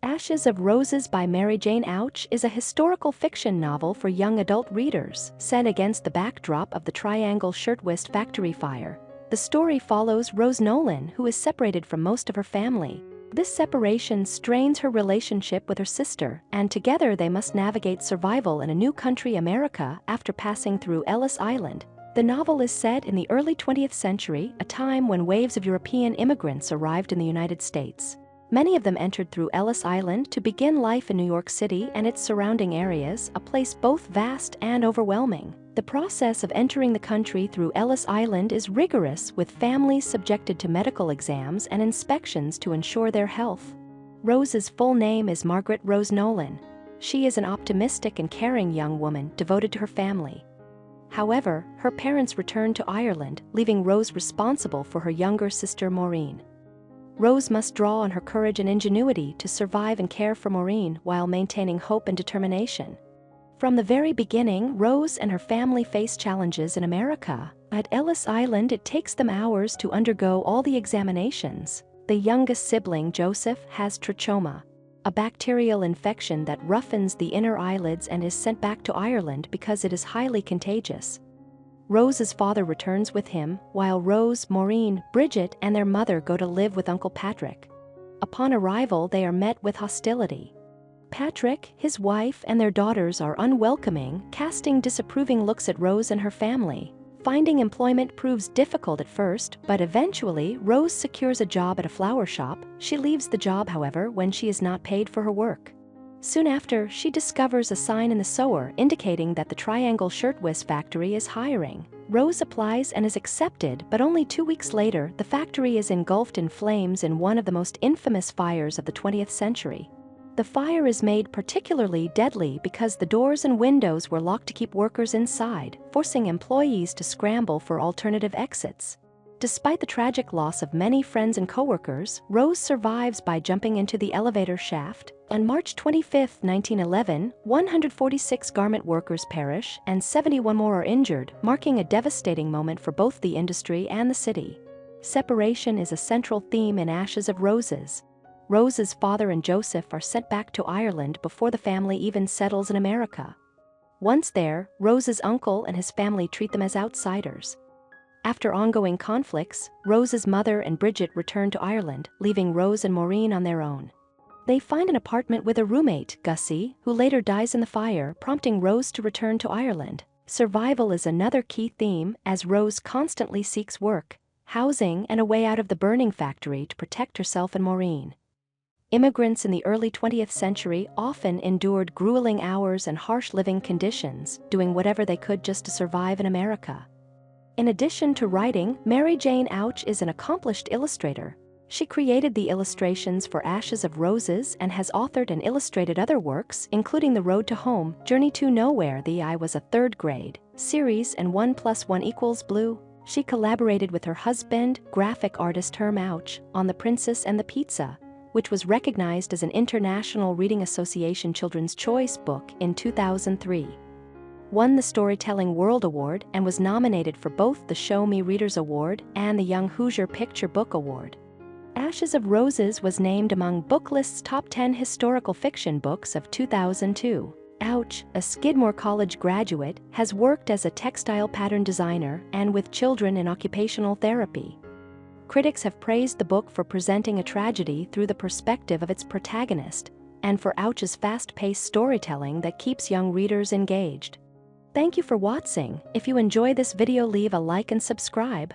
Ashes of Roses by Mary Jane Auch is a historical fiction novel for young adult readers, set against the backdrop of the Triangle Shirtwaist Factory fire. The story follows Rose Nolan, who is separated from most of her family. This separation strains her relationship with her sister, and together they must navigate survival in a new country, America, after passing through Ellis Island. The novel is set in the early 20th century, a time when waves of European immigrants arrived in the United States. Many of them entered through Ellis Island to begin life in New York City and its surrounding areas, a place both vast and overwhelming. The process of entering the country through Ellis Island is rigorous, with families subjected to medical exams and inspections to ensure their health. Rose's full name is Margaret Rose Nolan. She is an optimistic and caring young woman devoted to her family. However, her parents returned to Ireland, leaving Rose responsible for her younger sister Maureen. Rose must draw on her courage and ingenuity to survive and care for Maureen while maintaining hope and determination. From the very beginning, Rose and her family face challenges in America. At Ellis Island, it takes them hours to undergo all the examinations. The youngest sibling, Joseph, has trichoma, a bacterial infection that roughens the inner eyelids and is sent back to Ireland because it is highly contagious. Rose's father returns with him, while Rose, Maureen, Bridget, and their mother go to live with Uncle Patrick. Upon arrival, they are met with hostility. Patrick, his wife, and their daughters are unwelcoming, casting disapproving looks at Rose and her family. Finding employment proves difficult at first, but eventually, Rose secures a job at a flower shop. She leaves the job, however, when she is not paid for her work. Soon after, she discovers a sign in the sewer indicating that the Triangle Shirtwaist Factory is hiring. Rose applies and is accepted, but only 2 weeks later, the factory is engulfed in flames in one of the most infamous fires of the 20th century. The fire is made particularly deadly because the doors and windows were locked to keep workers inside, forcing employees to scramble for alternative exits. Despite the tragic loss of many friends and coworkers, Rose survives by jumping into the elevator shaft. On March 25, 1911, 146 garment workers perish and 71 more are injured, marking a devastating moment for both the industry and the city. Separation is a central theme in Ashes of Roses. Rose's father and Joseph are sent back to Ireland before the family even settles in America. Once there, Rose's uncle and his family treat them as outsiders. After ongoing conflicts, Rose's mother and Bridget return to Ireland, leaving Rose and Maureen on their own. They find an apartment with a roommate, Gussie, who later dies in the fire, prompting Rose to return to Ireland. Survival is another key theme, as Rose constantly seeks work, housing, and a way out of the burning factory to protect herself and Maureen. Immigrants in the early 20th century often endured grueling hours and harsh living conditions, doing whatever they could just to survive in America. In addition to writing, Mary Jane Auch is an accomplished illustrator. She created the illustrations for Ashes of Roses and has authored and illustrated other works, including The Road to Home, Journey to Nowhere, The I Was a Third Grade series, and 1 + 1 = Blue. She collaborated with her husband, graphic artist Herm Auch, on The Princess and the Pizza, which was recognized as an International Reading Association Children's Choice book in 2003. Won the Storytelling World Award and was nominated for both the Show Me Readers Award and the Young Hoosier Picture Book Award. Ashes of Roses was named among Booklist's top 10 historical fiction books of 2002. Auch, a Skidmore College graduate, has worked as a textile pattern designer and with children in occupational therapy. Critics have praised the book for presenting a tragedy through the perspective of its protagonist, and for Auch's fast-paced storytelling that keeps young readers engaged. Thank you for watching. If you enjoy this video, leave a like and subscribe.